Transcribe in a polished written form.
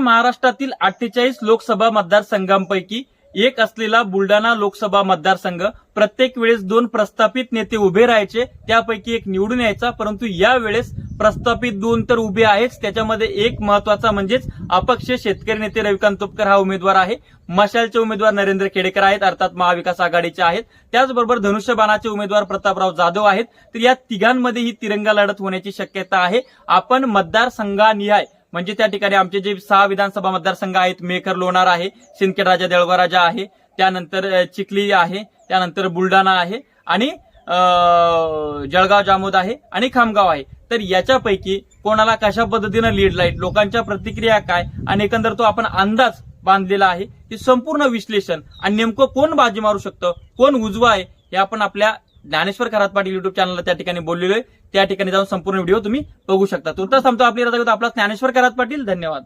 महाराष्ट्रातील 48 लोकसभा मतदारसंघांपैकी एक असलेला बुलढाणा लोकसभा मतदारसंघ प्रत्येक वेळेस 2 प्रस्थापित नेते उभे राहायचे, त्यापैकी एक निवडून यायचा. परंतु यावेळेस प्रस्थापित 2 तर उभे आहेच, त्याच्यामध्ये एक महत्वाचा म्हणजेच अपक्ष शेतकरी नेते रविकांत तुपकर हा उमेदवार आहे. मशालचे उमेदवार नरेंद्र खेडेकर आहेत, अर्थात महाविकास आघाडीचे आहेत. त्याचबरोबर धनुष्यबाणाचे उमेदवार प्रतापराव जाधव आहेत. तर या तिघांमध्ये ही तिरंगा लढत होण्याची शक्यता आहे. आपण मतदारसंघानिहाय म्हणजे त्या ठिकाणी आमचे जे 6 विधानसभा मतदारसंघ आहेत, मेखर लोणार आहे, सिंदखेडराजा देऊळगाव राजा आहे, त्यानंतर चिखली आहे, त्यानंतर बुलढाणा आहे आणि जळगाव जामोद आहे आणि खामगाव आहे. तर याच्यापैकी कोणाला कशा पद्धतीनं लीड लाईट, लोकांच्या प्रतिक्रिया काय आणि एकंदर तो आपण अंदाज बांधलेला आहे. ते संपूर्ण विश्लेषण आणि नेमकं कोण बाजी मारू शकतं, कोण उजवा आहे, हे आपण आपल्या ज्ञानेश्वर खरात पाटील युट्यूब चॅनलला त्या ठिकाणी बोललेलो आहे. त्या ठिकाणी जाऊन संपूर्ण व्हिडिओ तुम्ही बघू शकता. तुर्तास थांबतो आपली रजा. आपला ज्ञानेश्वर खरात पाटील. धन्यवाद.